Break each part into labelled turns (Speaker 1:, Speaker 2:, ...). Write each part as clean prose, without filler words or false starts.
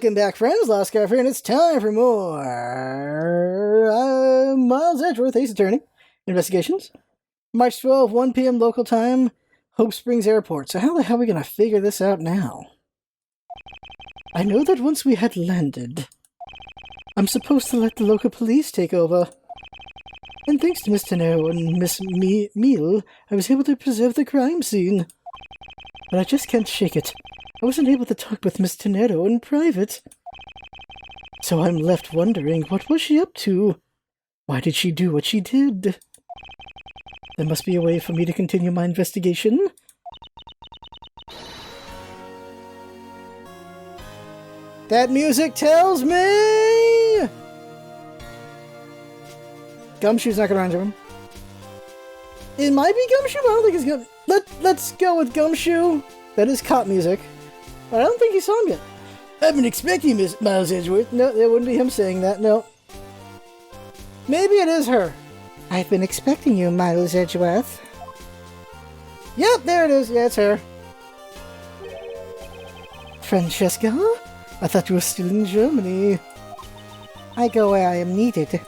Speaker 1: Welcome back, friends. LostScarf here, and it's time for more Miles Edgeworth, Ace Attorney Investigations. March 12, 1 p.m. local time, Hope Springs Airport. So how the hell are we going to figure this out now? I know that once we had landed, I'm supposed to let the local police take over. And thanks to Miss Tenero and Miss Meal, I was able to preserve the crime scene. But I just can't shake it. I wasn't able to talk with Miss Tenero in private. So I'm left wondering, what was she up to? Why did she do what she did? There must be a way for me to continue my investigation. That music tells me... Gumshoe's not gonna run to him. It might be Gumshoe, but I don't think it's gonna... Let's go with Gumshoe. That is cop music. But I don't think he saw him yet. I've been expecting Miss Miles Edgeworth. No, it wouldn't be him saying that, no. Maybe it is her. I've been expecting you, Miles Edgeworth. Yep, there it is. Yeah, it's her. Francesca? I thought you were still in Germany. I go where I am needed.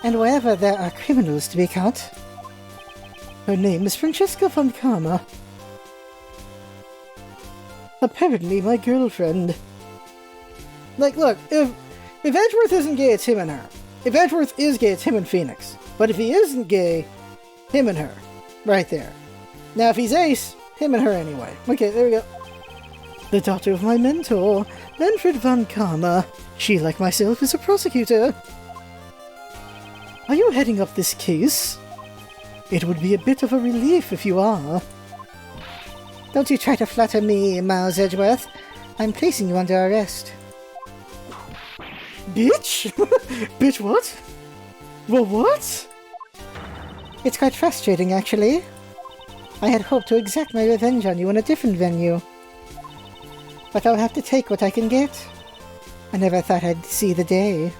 Speaker 1: And wherever there are criminals to be caught. Her name is Francesca von Karma. Apparently my girlfriend. Like, look, if Edgeworth isn't gay, it's him and her. If Edgeworth is gay, it's him and Phoenix. But if he isn't gay, him and her. Right there. Now, if he's Ace, him and her anyway. Okay, there we go. The daughter of my mentor, Manfred von Karma. She, like myself, is a prosecutor. Are you heading up this case? It would be a bit of a relief if you are. Don't you try to flatter me, Miles Edgeworth. I'm placing you under arrest. Bitch? Bitch what? Well, what? It's quite frustrating, actually. I had hoped to exact my revenge on you in a different venue. But I'll have to take what I can get. I never thought I'd see the day.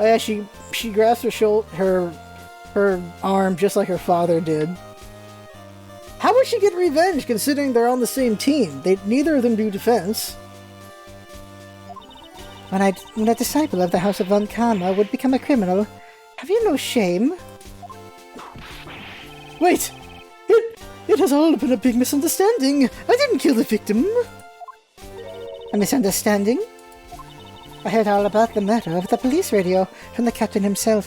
Speaker 1: Oh yeah, she grabs her arm just like her father did. How would she get revenge, considering they're on the same team? Neither of them do defense. When a disciple of the House of Von Karma would become a criminal, have you no shame? Wait! It has all been a big misunderstanding! I didn't kill the victim! A misunderstanding? I heard all about the murder over the police radio from the captain himself.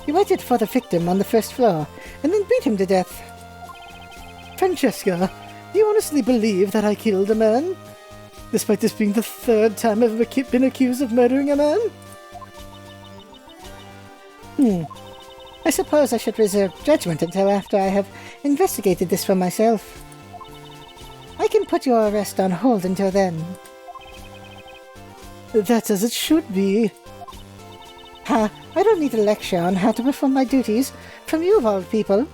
Speaker 1: You waited for the victim on the first floor, and then beat him to death. Francesca, do you honestly believe that I killed a man? Despite this being the third time I've ever been accused of murdering a man? I suppose I should reserve judgment until after I have investigated this for myself. I can put your arrest on hold until then. That's as it should be. I don't need a lecture on how to perform my duties from you of all people.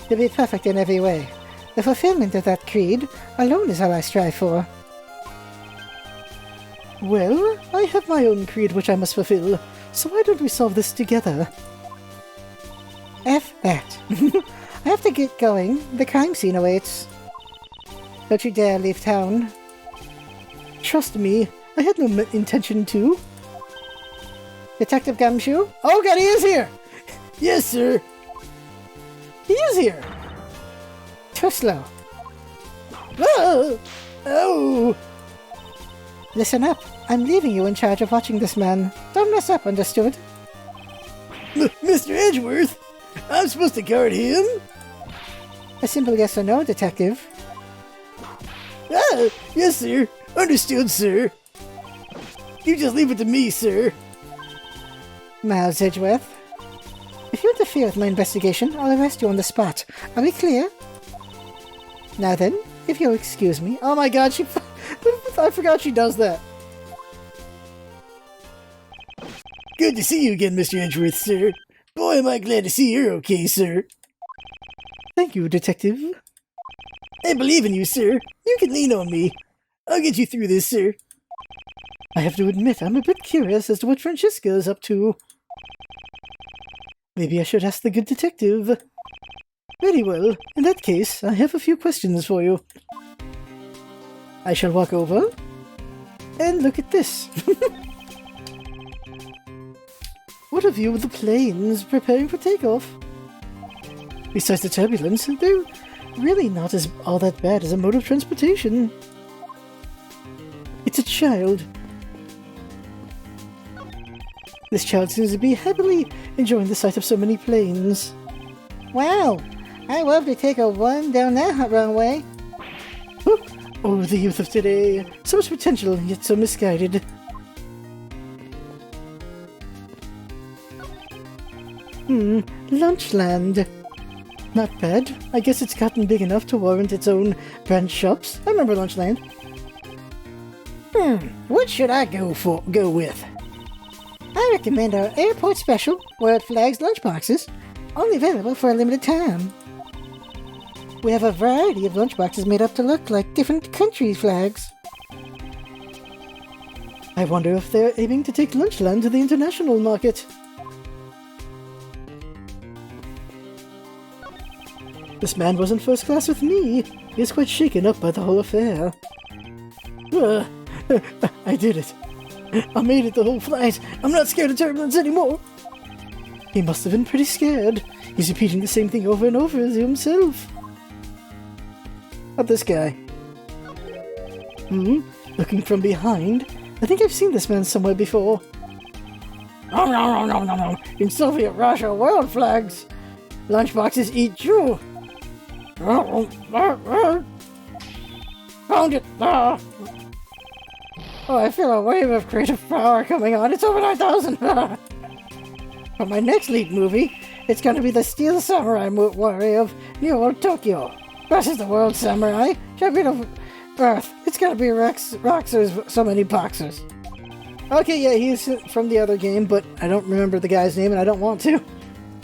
Speaker 1: To be perfect in every way. The fulfillment of that creed alone is all I strive for. Well, I have my own creed which I must fulfill, so why don't we solve this together? F that. I have to get going. The crime scene awaits. Don't you dare leave town. Trust me, I had no intention to. Detective Gumshoe? Oh god, he is here! Yes, sir! He is here! Too slow. Oh! Oh! Listen up. I'm leaving you in charge of watching this man. Don't mess up, understood? Mr. Edgeworth? I'm supposed to guard him? A simple yes or no, detective. Ah! Yes, sir. Understood, sir. You just leave it to me, sir. Miles Edgeworth. If you interfere with my investigation, I'll arrest you on the spot. Are we clear? Now then, if you'll excuse me... Oh my god, I forgot she does that. Good to see you again, Mr. Edgeworth, sir. Boy, am I glad to see you're okay, sir. Thank you, detective. I believe in you, sir. You can lean on me. I'll get you through this, sir. I have to admit, I'm a bit curious as to what Francesca is up to. Maybe I should ask the good detective. Very well. In that case, I have a few questions for you. I shall walk over and look at this. What a view of the planes preparing for takeoff. Besides the turbulence, they're really not all that bad as a mode of transportation. It's a child. This child seems to be happily enjoying the sight of so many planes. Wow! I love to take a run down that runway. Oh, the youth of today. So much potential, yet so misguided. Lunchland. Not bad. I guess it's gotten big enough to warrant its own brand shops. I remember Lunchland. What should I go with? I recommend our airport special, where it flags lunchboxes. Only available for a limited time. We have a variety of lunchboxes made up to look like different country flags. I wonder if they're aiming to take Lunchland to the international market. This man was in first class with me. He is quite shaken up by the whole affair. I did it. I made it the whole flight. I'm not scared of turbulence anymore. He must have been pretty scared. He's repeating the same thing over and over as himself. Not this guy. Looking from behind. I think I've seen this man somewhere before. No. In Soviet Russia, world flags. Lunchboxes eat you. Found it. Oh, I feel a wave of creative power coming on. It's over 9,000. For my next lead movie, it's going to be the Steel Samurai warrior of New World Tokyo versus the World Samurai Champion of Earth. It's going to be Roxer's so many boxers. Okay, yeah, he's from the other game, but I don't remember the guy's name and I don't want to.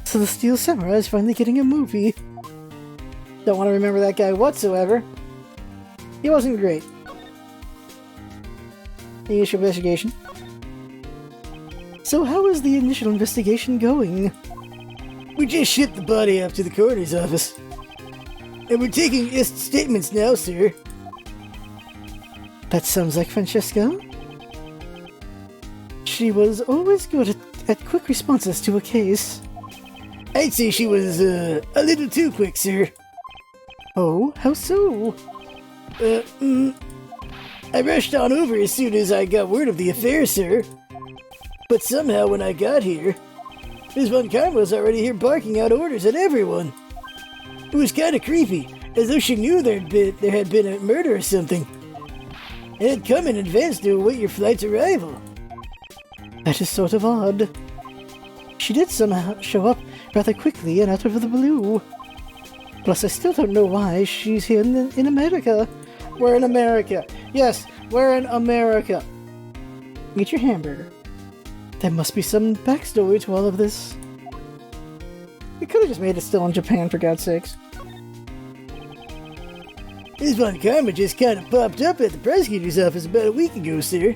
Speaker 1: So the Steel Samurai is finally getting a movie. Don't want to remember that guy whatsoever. He wasn't great. Initial investigation. So how is the initial investigation going? We just shipped the body up to the coroner's office. And we're taking statements now, sir. That sounds like Francesca. She was always good at quick responses to a case. I'd say she was a little too quick, sir. Oh, how so? I rushed on over as soon as I got word of the affair, sir. But somehow when I got here, Ms. Von Karma was already here barking out orders at everyone. It was kind of creepy, as though she knew there had been a murder or something. And had come in advance to await your flight's arrival. That is sort of odd. She did somehow show up rather quickly and out of the blue. Plus, I still don't know why she's here in America. We're in America. Yes, we're in America. Eat your hamburger. There must be some backstory to all of this. We could have just made it still in Japan, for God's sakes. Ms. Von Karma just kind of popped up at the prosecutor's office about a week ago, sir.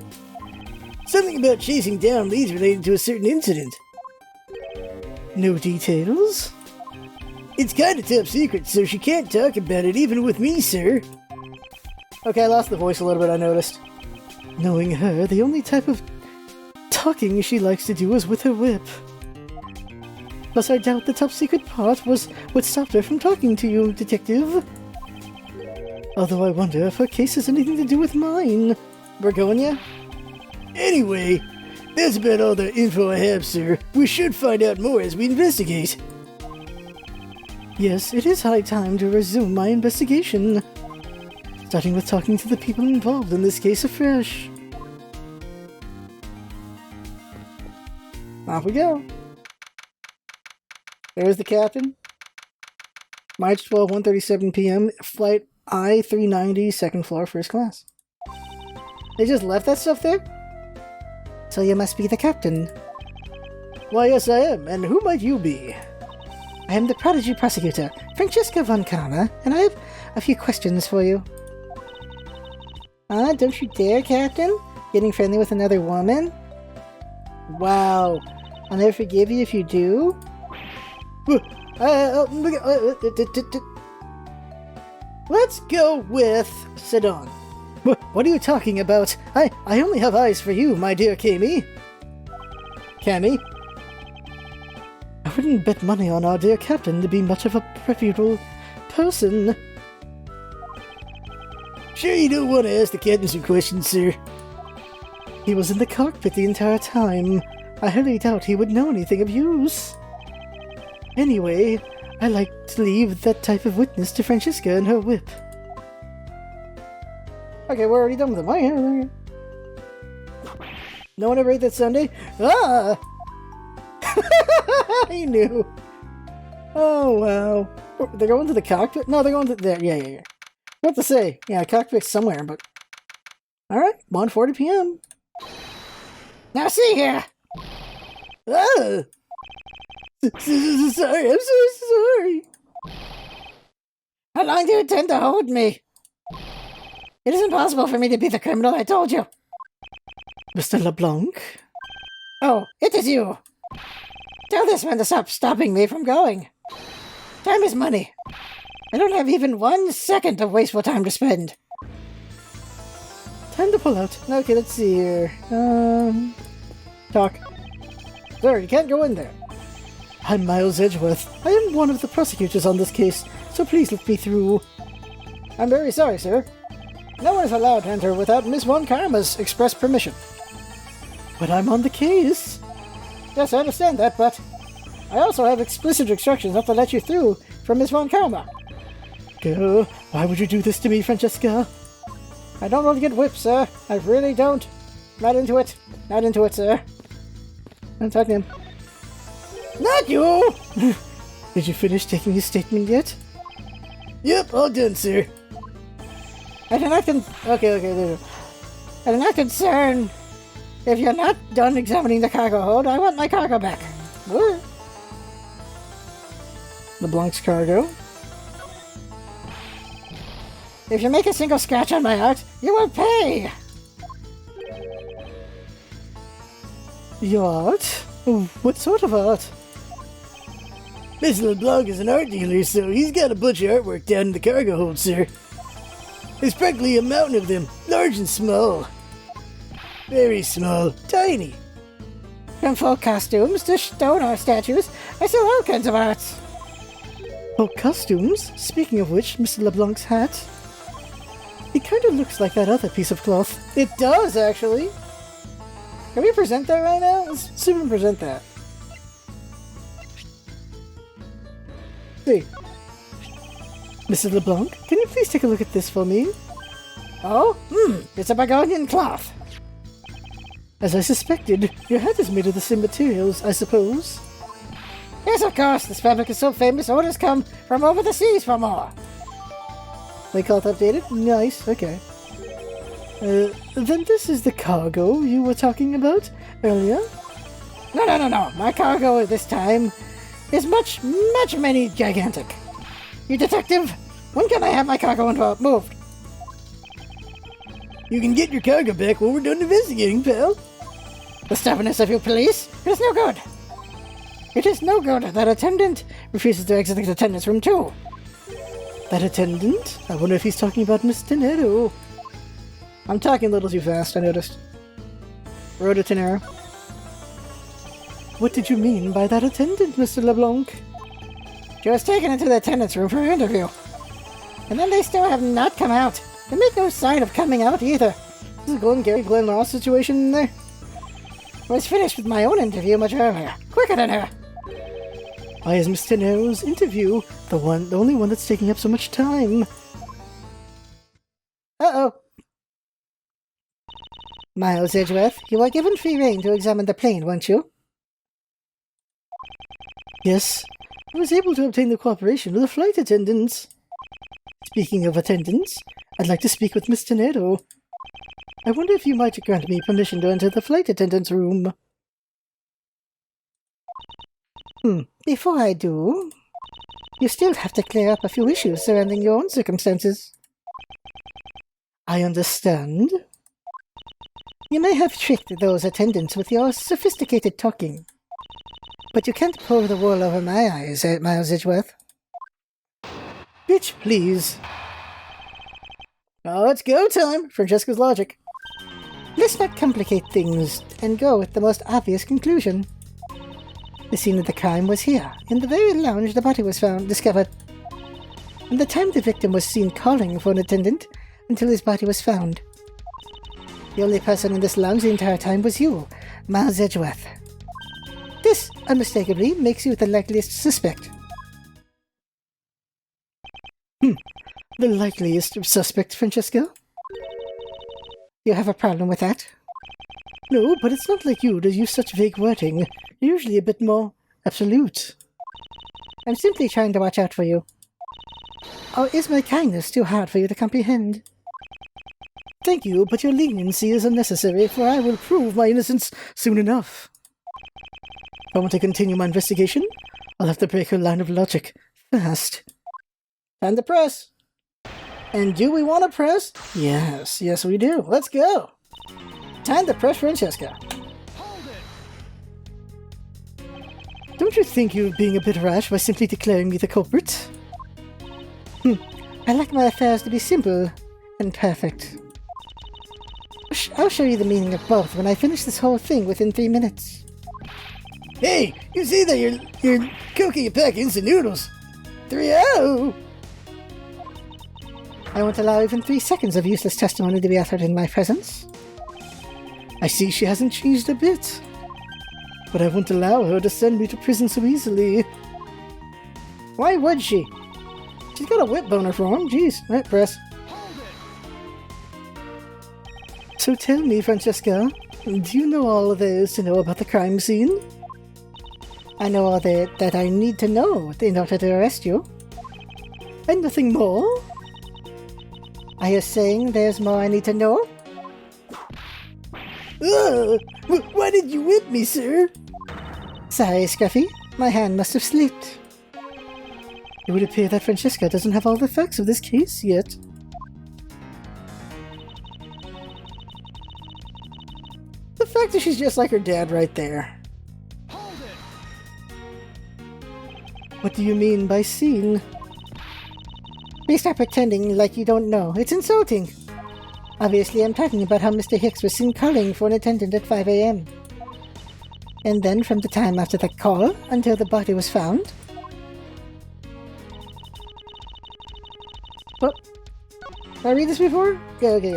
Speaker 1: Something about chasing down leads related to a certain incident. No details? It's kind of top secret, so she can't talk about it even with me, sir. Okay, I lost the voice a little bit, I noticed. Knowing her, the only type of talking she likes to do is with her whip. Plus, I doubt the top secret part was what stopped her from talking to you, Detective. Although I wonder if her case has anything to do with mine. Bergonia? Anyway, that's about all the info I have, sir. We should find out more as we investigate. Yes, it is high time to resume my investigation. Starting with talking to the people involved in this case afresh. Off we go. There's the captain. March 12, 1:37 p.m. Flight I-390, second floor, first class. They just left that stuff there? So you must be the captain. Why, yes I am, and who might you be? I am the prodigy prosecutor, Francesca Von Karma, and I have a few questions for you. Don't you dare, Captain? Getting friendly with another woman? Wow. I'll never forgive you if you do. Let's go with Sidon. What are you talking about? I only have eyes for you, my dear Cammy. Cammy? I wouldn't bet money on our dear captain to be much of a reputable person. Sure you don't want to ask the captain some questions, sir? He was in the cockpit the entire time. I highly doubt he would know anything of use. Anyway, I like to leave that type of witness to Francesca and her whip. Okay, we're already done with them. Okay. No one ever ate that Sunday? Ah! I knew. Oh, wow. They're going to the cockpit? No, they're going to there. Yeah. What to say? Yeah, cockpit's somewhere, but... Alright, 1:40 p.m. Now see here! Oh! Sorry, I'm so sorry. How long do you intend to hold me? It isn't possible for me to be the criminal, I told you. Mr. LeBlanc? Oh, it is you. Tell this man to stop stopping me from going. Time is money. I don't have even 1 second of wasteful time to spend. Time to pull out. Okay, let's see here. Talk. Sir, you can't go in there. I'm Miles Edgeworth. I am one of the prosecutors on this case, so please let me through. I'm very sorry, sir. No one is allowed to enter without Miss Von Karma's express permission. But I'm on the case. Yes, I understand that, but I also have explicit instructions not to let you through from Miss Von Karma. Girl, why would you do this to me, Francesca? I don't want to get whipped, sir. I really don't. Not into it. Not into it, sir. I'm talking to him. Not you! Did you finish taking your statement yet? Yep, all done, sir. I do not okay. I do not concern. If you're not done examining the cargo hold, I want my cargo back. What? LeBlanc's cargo. If you make a single scratch on my art, you will pay! Your art? What sort of art? Mr. LeBlanc is an art dealer, so he's got a bunch of artwork down in the cargo hold, sir. There's practically a mountain of them, large and small. Very small, tiny. From folk costumes to stone art statues, I sell all kinds of arts. Folk costumes? Speaking of which, Mr. LeBlanc's hat. It kind of looks like that other piece of cloth. It does, actually. Can we present that right now? Let's see if we can present that. See. Mrs. LeBlanc, can you please take a look at this for me? Oh? It's a Bagonian cloth. As I suspected, your hat is made of the same materials, I suppose? Yes, of course. This fabric is so famous, orders come from over the seas for more. They call it updated? Nice, okay. Then this is the cargo you were talking about earlier? No. My cargo this time is much many gigantic. You detective, when can I have my cargo moved? You can get your cargo back when we're done investigating, pal. The stubbornness of you police, it is no good. It is no good. That attendant refuses to exit the attendance room too. That attendant? I wonder if he's talking about Miss Tenero. I'm talking a little too fast, I noticed. Rhoda Tenero. What did you mean by that attendant, Mr. LeBlanc? She was taken into the attendance room for her interview. And then they still have not come out. They make no sign of coming out either. This is a Glenn Ross situation in there. I was finished with my own interview much earlier. Quicker than her. Why is Miss Tenero's interview the only one that's taking up so much time? Uh-oh. Miles Edgeworth, you were given free rein to examine the plane, weren't you? Yes. I was able to obtain the cooperation of the flight attendants. Speaking of attendants, I'd like to speak with Miss Tenero. I wonder if you might grant me permission to enter the flight attendant's room. Before I do, you still have to clear up a few issues surrounding your own circumstances. I understand. You may have tricked those attendants with your sophisticated talking, but you can't pull the wool over my eyes, Miles Edgeworth. Bitch, please. Oh, it's go time! Francesca's logic. Let's not complicate things and go with the most obvious conclusion. The scene of the crime was here, in the very lounge the body was discovered. And the time the victim was seen calling for an attendant until his body was found. The only person in this lounge the entire time was you, Miles Edgeworth. This, unmistakably, makes you the likeliest suspect. The likeliest suspect, Francesca? You have a problem with that? No, but it's not like you to use such vague wording. You're usually a bit more absolute. I'm simply trying to watch out for you. Or is my kindness too hard for you to comprehend? Thank you, but your leniency is unnecessary, for I will prove my innocence soon enough. If I want to continue my investigation, I'll have to break her line of logic fast. Time to press. And do we want to press? Yes, yes we do. Let's go. Time to press Francesca. Don't you think you're being a bit rash by simply declaring me the culprit? I like my affairs to be simple and perfect. I'll show you the meaning of both when I finish this whole thing within 3 minutes. Hey, you see that you're cooking a pack of instant noodles. 3-0! I won't allow even 3 seconds of useless testimony to be uttered in my presence. I see she hasn't changed a bit. But I won't allow her to send me to prison so easily. Why would she? She's got a whip boner for him. Jeez. Right, press. So tell me, Francesca, do you know all there is to know about the crime scene? I know all that I need to know in order to arrest you. And nothing more? Are you saying there's more I need to know? Why did you whip me, sir? Sorry, Scruffy. My hand must have slipped. It would appear that Francesca doesn't have all the facts of this case yet. The fact that she's just like her dad right there. Hold it. What do you mean by seen? Please stop pretending like you don't know. It's insulting. Obviously, I'm talking about how Mr. Hicks was seen calling for an attendant at 5 a.m. And then from the time after that call until the body was found. What? Did I read this before? Okay.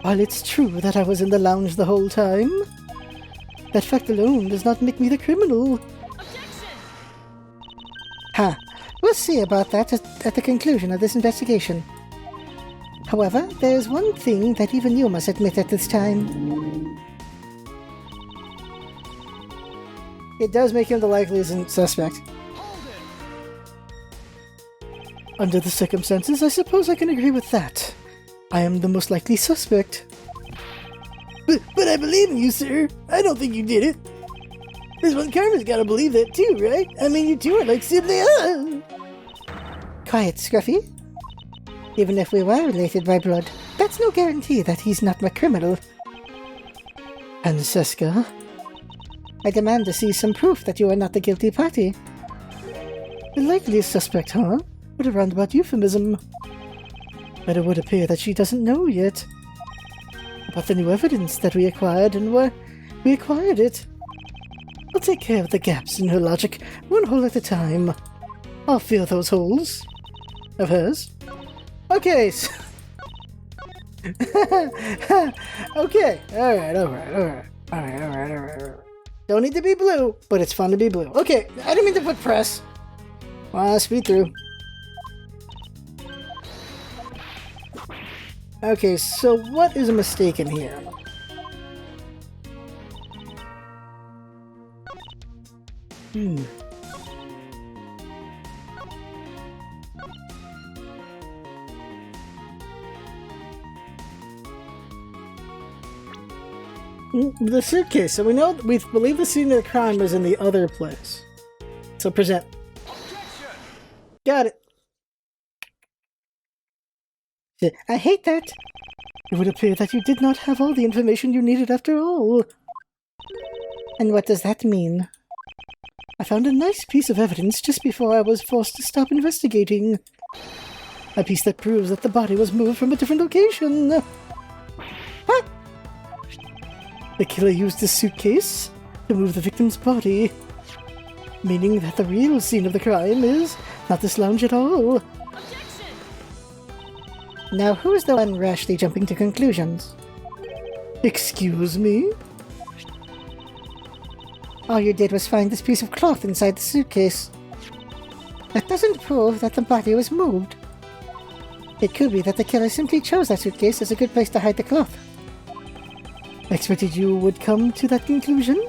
Speaker 1: While it's true that I was in the lounge the whole time, that fact alone does not make me the criminal. Objection! Huh. We'll see about that at the conclusion of this investigation. However, there is one thing that even you must admit at this time. It does make him the likeliest suspect. Under the circumstances, I suppose I can agree with that. I am the most likely suspect. But I believe in you, sir. I don't think you did it. This one Karma's gotta believe that too, right? I mean, you two are like siblings. Quiet, Scruffy. Even if we were related by blood, that's no guarantee that he's not my criminal. Francesca, I demand to see some proof that you are not the guilty party. The likeliest suspect, huh? What a roundabout euphemism. But it would appear that she doesn't know yet about the new evidence that we acquired, and we acquired it. I'll take care of the gaps in her logic, one hole at a time. I'll fill those holes. Of hers. Okay. Okay. Alright. Don't need to be blue, but it's fun to be blue. Okay, I didn't mean to put press. Speed through. Okay, so what is mistaken here? The suitcase. So we believe the scene of the crime was in the other place. So present. Objection! Got it. I hate that. It would appear that you did not have all the information you needed after all. And what does that mean? I found a nice piece of evidence just before I was forced to stop investigating. A piece that proves that the body was moved from a different location. Huh? The killer used the suitcase to move the victim's body, meaning that the real scene of the crime is not this lounge at all. Objection! Now who's the one rashly jumping to conclusions? Excuse me? All you did was find this piece of cloth inside the suitcase. That doesn't prove that the body was moved. It could be that the killer simply chose that suitcase as a good place to hide the cloth. Expected you would come to that conclusion?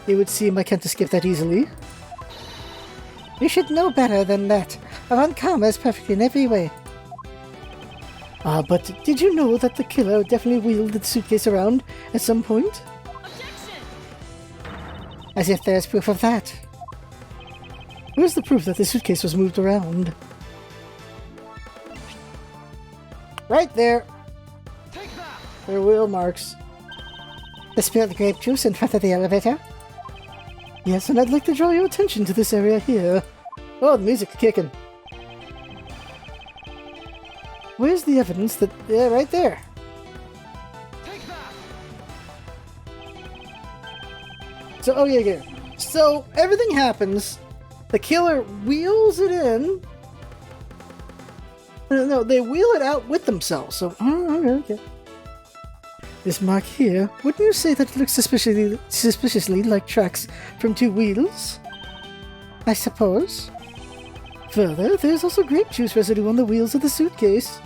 Speaker 1: It would seem I can't escape that easily. You should know better than that. Around Karma is perfect in every way. But did you know that the killer definitely wheeled the suitcase around at some point? Objection! As if there's proof of that. Where's the proof that the suitcase was moved around? Right there! Take that! There are wheel marks. The spilled grape juice in front of the elevator? Yes, and I'd like to draw your attention to this area here. Oh, the music's kicking. Where's the evidence that... Yeah, right there. Take that. So, oh yeah. So, everything happens. The killer wheels it in. No, they wheel it out with themselves. So, okay. This mark here, wouldn't you say that it looks suspiciously like tracks from two wheels? I suppose. Further, there's also grape juice residue on the wheels of the suitcase.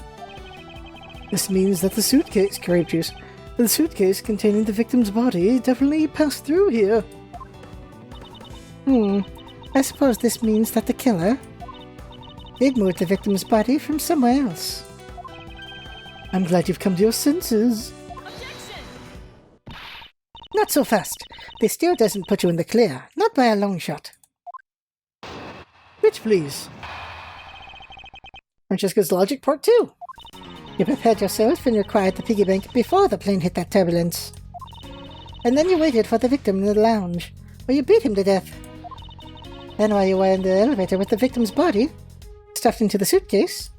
Speaker 1: This means that the suitcase containing the victim's body definitely passed through here. I suppose this means that the killer did move the victim's body from somewhere else. I'm glad you've come to your senses. Not so fast. This still doesn't put you in the clear. Not by a long shot. Which, please? Francesca's Logic Part 2. You prepared yourself and you acquired the piggy bank before the plane hit that turbulence. And then you waited for the victim in the lounge, where you beat him to death. Then while you were in the elevator with the victim's body, stuffed into the suitcase,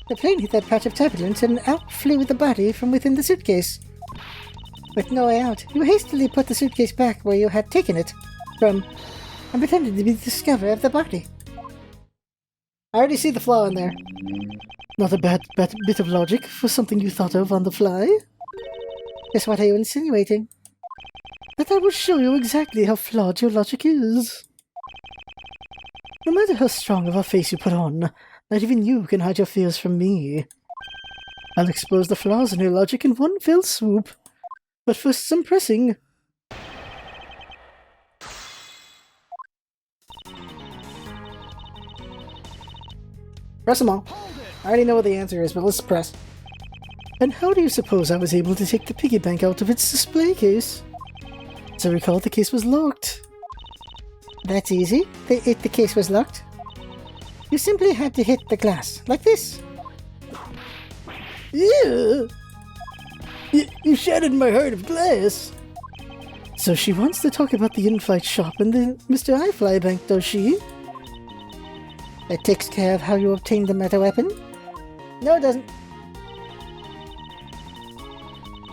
Speaker 1: the plane hit that patch of turbulence and out flew the body from within the suitcase. With no way out, you hastily put the suitcase back where you had taken it from, and pretended to be the discoverer of the body. I already see the flaw in there. Not a bad bit of logic for something you thought of on the fly. Just what are you insinuating? That I will show you exactly how flawed your logic is. No matter how strong of a face you put on, not even you can hide your fears from me. I'll expose the flaws in your logic in one fell swoop. But first some pressing. Press them all. I already know what the answer is, but let's press. And how do you suppose I was able to take the piggy bank out of its display case? As I recall, the case was locked. That's easy. The case was locked. You simply had to hit the glass, like this. Ew! You shattered my heart of glass! So she wants to talk about the in-flight shop and the Mr. iFly bank, does she? That takes care of how you obtained the meta weapon? No, it doesn't.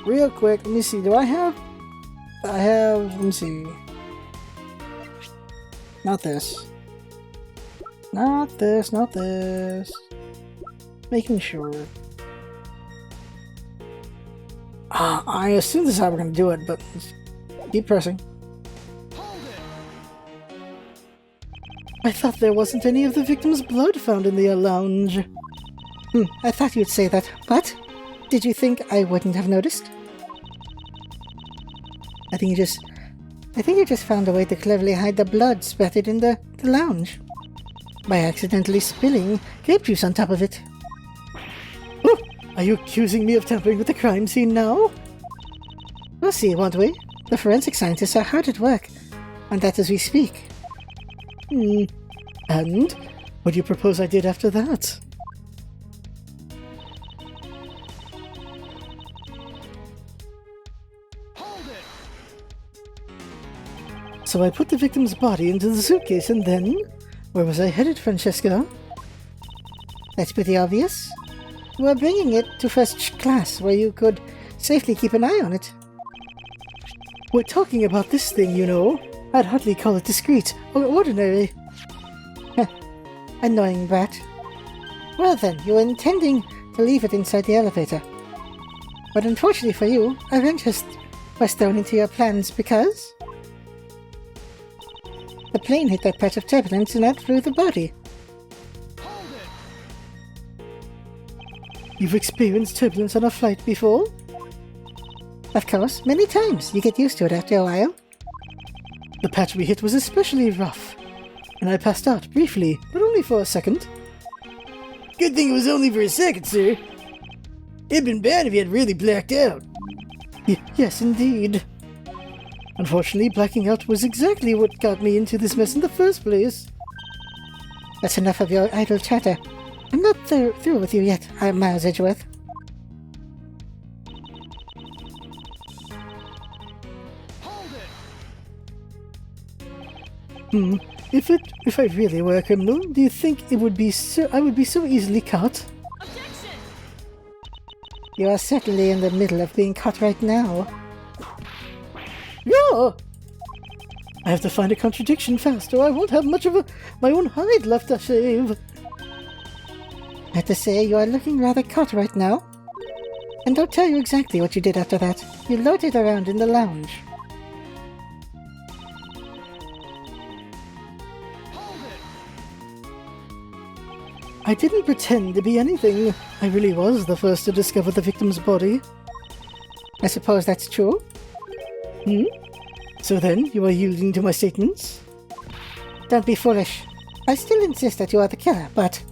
Speaker 1: Real quick, let me see, let me see. Not this. Not this. Making sure. I assume this is how we're going to do it, but keep pressing. I thought there wasn't any of the victim's blood found in the lounge. I thought you'd say that. What? Did you think I wouldn't have noticed? I think you just found a way to cleverly hide the blood spattered in the lounge. By accidentally spilling grape juice on top of it. Oh, are you accusing me of tampering with the crime scene now? We'll see, won't we? The forensic scientists are hard at work on that as we speak. And? What do you propose I did after that? So I put the victim's body into the suitcase and then... Where was I headed, Francesca? That's pretty obvious. You are bringing it to first class where you could safely keep an eye on it.
Speaker 2: We're talking about this thing, you know. I'd hardly call it discreet or ordinary.
Speaker 1: Annoying brat. Well then, you were intending to leave it inside the elevator. But unfortunately for you, a wrench was thrown into your plans because the plane hit that patch of turbulence and outflew the body.
Speaker 2: You've experienced turbulence on a flight before?
Speaker 1: Of course, many times. You get used to it after a while.
Speaker 2: The patch we hit was especially rough, and I passed out briefly, but only for a second.
Speaker 3: Good thing it was only for a second, sir. It'd been bad if you had really blacked out.
Speaker 2: Yes, indeed. Unfortunately, blacking out was exactly what got me into this mess in the first place.
Speaker 1: That's enough of your idle chatter. I'm not through with you yet, Miles Edgeworth.
Speaker 2: If I really were a criminal, do you think I would be so easily caught?
Speaker 4: Objection!
Speaker 1: You are certainly in the middle of being caught right now.
Speaker 2: Yeah! I have to find a contradiction fast, or I won't have much of my own hide left to shave.
Speaker 1: I have to say, you are looking rather caught right now. And I'll tell you exactly what you did after that. You loitered around in the lounge.
Speaker 2: I didn't pretend to be anything. I really was the first to discover the victim's body.
Speaker 1: I suppose that's true.
Speaker 2: So then, you are yielding to my statements?
Speaker 1: Don't be foolish. I still insist that you are the killer, but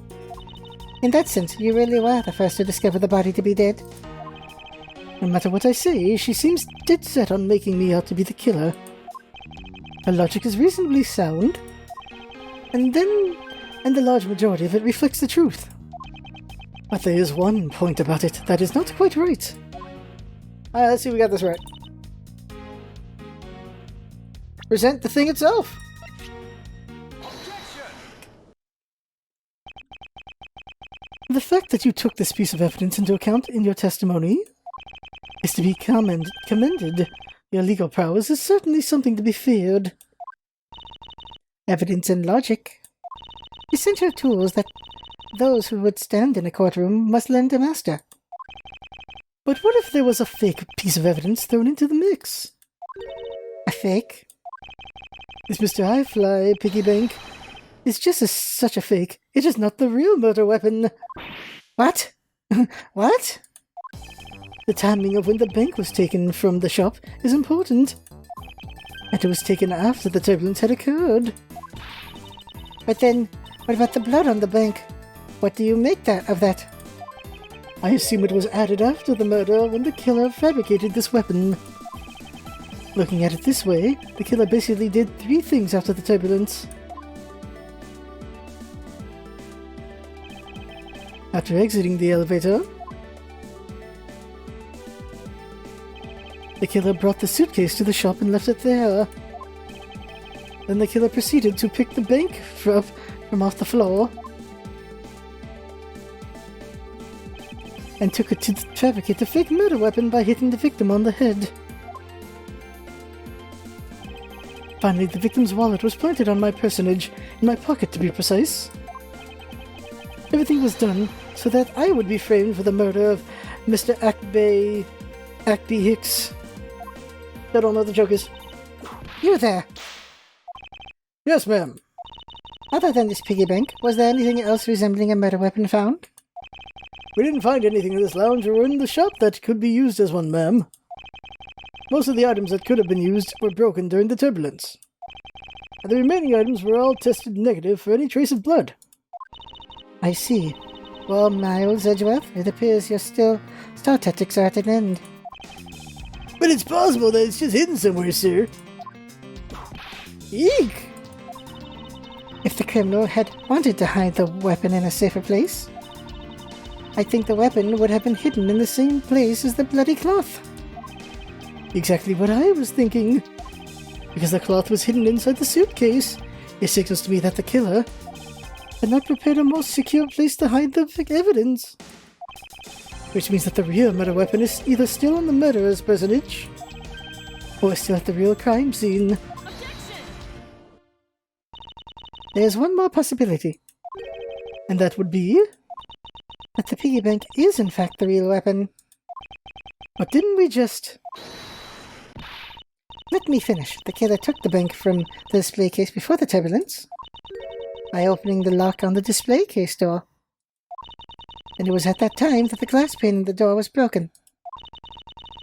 Speaker 1: in that sense, you really were the first to discover the body to be dead.
Speaker 2: No matter what I say, she seems dead set on making me out to be the killer. Her logic is reasonably sound, and the large majority of it reflects the truth. But there is one point about it that is not quite right.
Speaker 3: Let's see if we got this right. Present the thing itself.
Speaker 2: The fact that you took this piece of evidence into account in your testimony is to be commended. Your legal prowess is certainly something to be feared.
Speaker 1: Evidence and logic. Essential tools that those who would stand in a courtroom must learn to master.
Speaker 2: But what if there was a fake piece of evidence thrown into the mix?
Speaker 1: A fake?
Speaker 2: This Mr. Highfly piggy bank is just such a fake. It is not the real murder weapon.
Speaker 1: What? What?
Speaker 2: The timing of when the bank was taken from the shop is important. And it was taken after the turbulence had occurred.
Speaker 1: But then, what about the blood on the bank? What do you make of that?
Speaker 2: I assume it was added after the murder when the killer fabricated this weapon. Looking at it this way, the killer basically did 3 things after the turbulence. After exiting the elevator, the killer brought the suitcase to the shop and left it there. Then the killer proceeded to pick the bank from off the floor and took it to fabricate the fake murder weapon by hitting the victim on the head. Finally, the victim's wallet was planted on my personage, in my pocket to be precise. Everything was done so that I would be framed for the murder of Mr. Acby Hicks. I don't know what the joke is.
Speaker 1: You there!
Speaker 3: Yes, ma'am.
Speaker 1: Other than this piggy bank, was there anything else resembling a murder weapon found?
Speaker 2: We didn't find anything in this lounge or in the shop that could be used as one, ma'am. Most of the items that could have been used were broken during the turbulence. And the remaining items were all tested negative for any trace of blood.
Speaker 1: I see. Well, Miles Edgeworth, it appears your star tactics are at an end.
Speaker 3: But it's possible that it's just hidden somewhere, sir.
Speaker 2: Eek!
Speaker 1: If the criminal had wanted to hide the weapon in a safer place, I think the weapon would have been hidden in the same place as the bloody cloth.
Speaker 2: Exactly what I was thinking. Because the cloth was hidden inside the suitcase, it signals to me that the killer but not prepared a more secure place to hide the evidence. Which means that the real murder weapon is either still on the murderer's personage, or still at the real crime scene. There's one more possibility, and that would be that the piggy bank is in fact the real weapon. But didn't we just... Let me finish. The killer took the bank from the display case before the turbulence by opening the lock on the display case door. And it was at that time that the glass pane in the door was broken.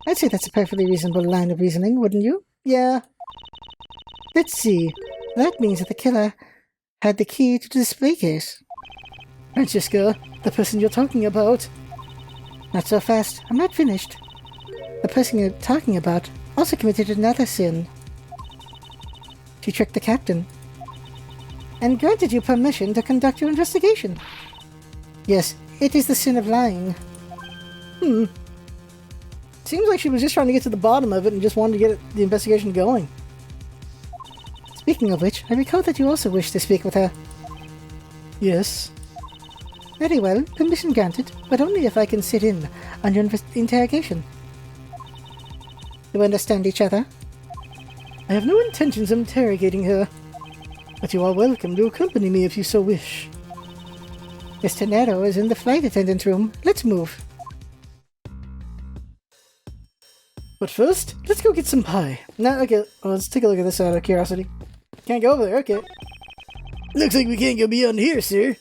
Speaker 2: I'd say that's a perfectly reasonable line of reasoning, wouldn't you? Yeah. Let's see. That means that the killer had the key to the display case. Francesca, the person you're talking about. Not so fast. I'm not finished. The person you're talking about also committed another sin. She tricked the captain and granted you permission to conduct your investigation. Yes, it is the sin of lying. Seems like she was just trying to get to the bottom of it and just wanted to get the investigation going. Speaking of which, I recall that you also wish to speak with her. Yes. Very well, permission granted, but only if I can sit in on your interrogation. Do we understand each other? I have no intentions of interrogating her, but you are welcome to accompany me if you so wish. Mr. Nero is in the flight attendant room. Let's move. But first, let's go get some pie. No, okay, well, let's take a look at this out of curiosity. Can't go over there, okay.
Speaker 3: Looks like we can't go beyond here, sir.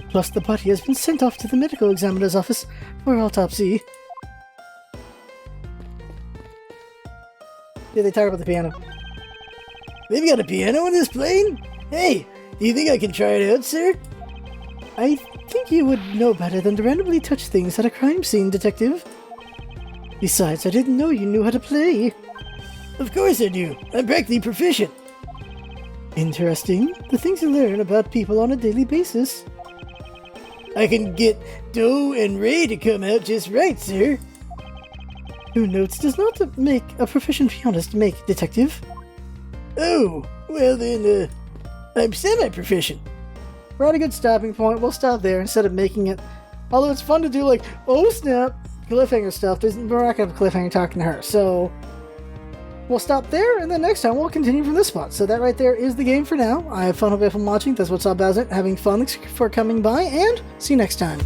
Speaker 2: Plus, the body has been sent off to the medical examiner's office for autopsy. Yeah, they talk about the piano.
Speaker 3: They've got a piano in this plane? Hey, do you think I can try it out, sir?
Speaker 2: I think you would know better than to randomly touch things at a crime scene, detective. Besides, I didn't know you knew how to play.
Speaker 3: Of course I do. I'm practically proficient.
Speaker 2: Interesting. The things you learn about people on a daily basis.
Speaker 3: I can get Do and Re to come out just right, sir.
Speaker 2: Who notes does not make a proficient pianist make, detective.
Speaker 3: Oh, well then, I'm semi-proficient.
Speaker 2: We're at a good stopping point. We'll stop there instead of making it. Although it's fun to do, like, oh snap, cliffhanger stuff. We're not going to have cliffhanger talking to her. So we'll stop there, and then next time we'll continue from this spot. So that right there is the game for now. I have fun. Hope you have fun watching. That's what's up, Bowser. Having fun. Thanks for coming by, and see you next time.